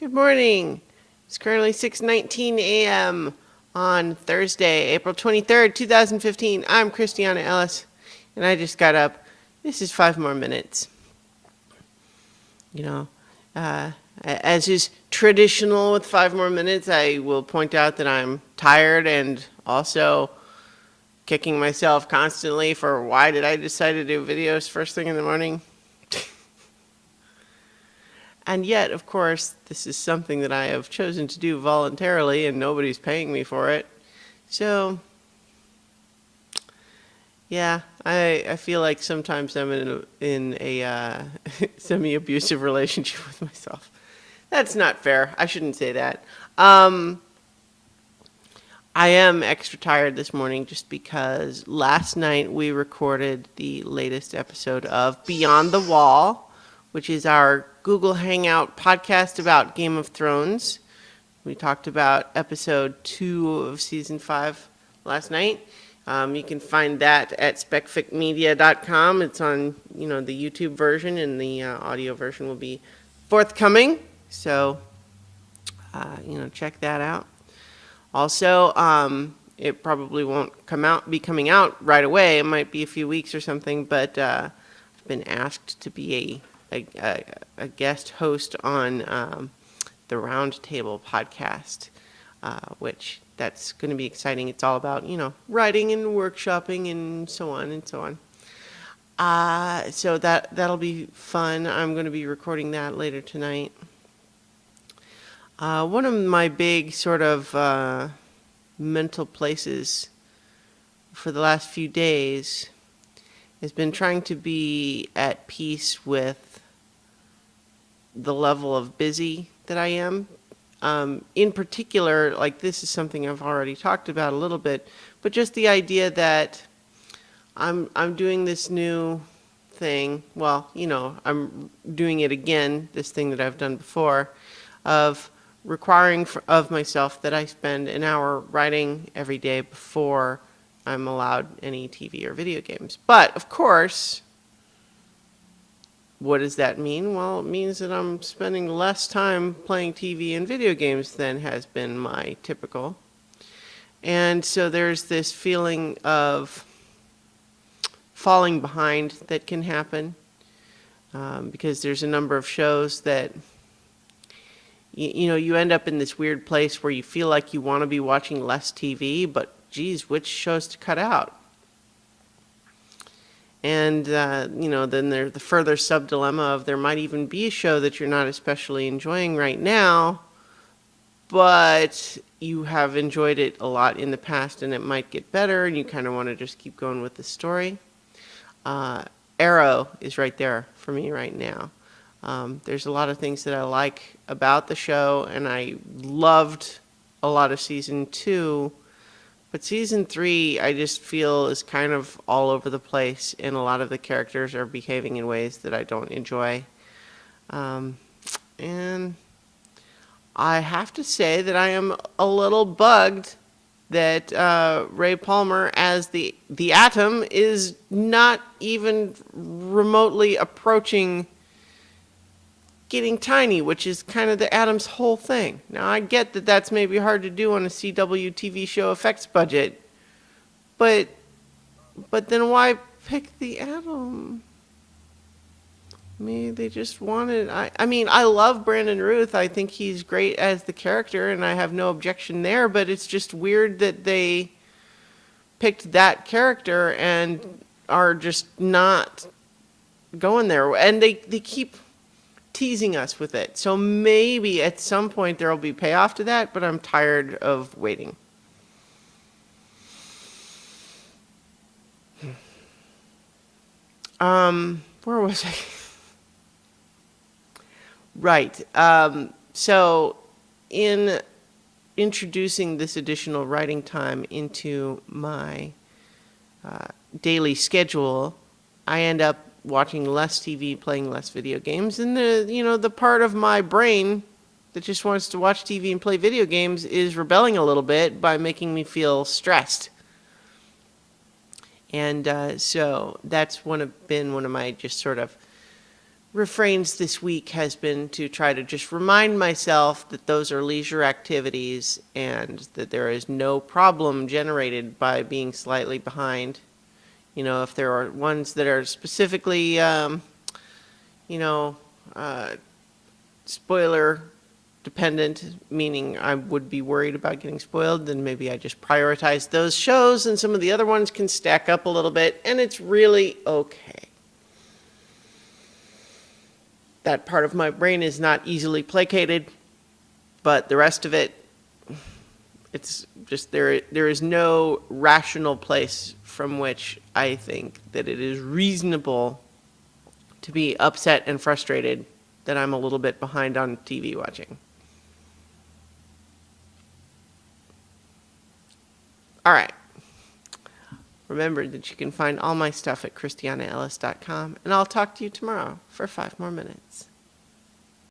Good morning. It's currently 6:19 a.m. on Thursday, April 23rd, 2015. I'm Christiana Ellis, and I just got up. This is 5 more minutes. You know, as is traditional with 5 more minutes, I will point out that I'm tired and also kicking myself constantly for why did I decide to do videos first thing in the morning. And yet, of course, this is something that I have chosen to do voluntarily and nobody's paying me for it. So, yeah, I feel like sometimes I'm in a semi-abusive relationship with myself. That's not fair. I shouldn't say that. I am extra tired this morning just because last night we recorded the latest episode of Beyond the Wall, which is our Google Hangout podcast about Game of Thrones. We talked about episode 2 of season 5 last night. You can find that at specficmedia.com. It's on, the YouTube version, and the audio version will be forthcoming. So, check that out. Also, it probably won't be coming out right away. It might be a few weeks or something, but I've been asked to be a guest host on the Roundtable podcast, which that's going to be exciting. It's all about, writing and workshopping and so on and so on. So that'll be fun. I'm going to be recording that later tonight. One of my big sort of mental places for the last few days has been trying to be at peace with the level of busy that I am. In particular, like this is something I've already talked about a little bit, but just the idea that I'm doing this new thing. Well, I'm doing it again, this thing that I've done before, of requiring of myself that I spend an hour writing every day before I'm allowed any TV or video games. But, of course, what does that mean? Well, it means that I'm spending less time playing TV and video games than has been my typical. And so there's this feeling of falling behind that can happen because there's a number of shows that you end up in this weird place where you feel like you want to be watching less TV, but geez, which shows to cut out? And, then there's the further sub-dilemma of there might even be a show that you're not especially enjoying right now, but you have enjoyed it a lot in the past and it might get better and you kind of want to just keep going with the story. Arrow is right there for me right now. There's a lot of things that I like about the show, and I loved a lot of season 2. But season 3, I just feel is kind of all over the place, and a lot of the characters are behaving in ways that I don't enjoy. And I have to say that I am a little bugged that Ray Palmer as the Atom is not even remotely approaching getting tiny, which is kind of the Atom's whole thing. Now, I get that that's maybe hard to do on a CW TV show effects budget, but then why pick the Atom? Maybe they just wanted... I mean, I love Brandon Routh. I think he's great as the character, and I have no objection there, but it's just weird that they picked that character and are just not going there. And they keep teasing us with it. So maybe at some point there will be payoff to that, but I'm tired of waiting. Where was I? Right. So in introducing this additional writing time into my daily schedule, I end up watching less TV, playing less video games, and the part of my brain that just wants to watch TV and play video games is rebelling a little bit by making me feel stressed. And so that's been one of my just sort of refrains this week has been to try to just remind myself that those are leisure activities and that there is no problem generated by being slightly behind. You know, if there are ones that are specifically, you know, spoiler dependent, meaning I would be worried about getting spoiled, then maybe I just prioritize those shows and some of the other ones can stack up a little bit, and it's really okay. That part of my brain is not easily placated, but the rest of it, it's just there is no rational place from which I think that it is reasonable to be upset and frustrated that I'm a little bit behind on TV watching. All right. Remember that you can find all my stuff at christianaellis.com, and I'll talk to you tomorrow for 5 more minutes.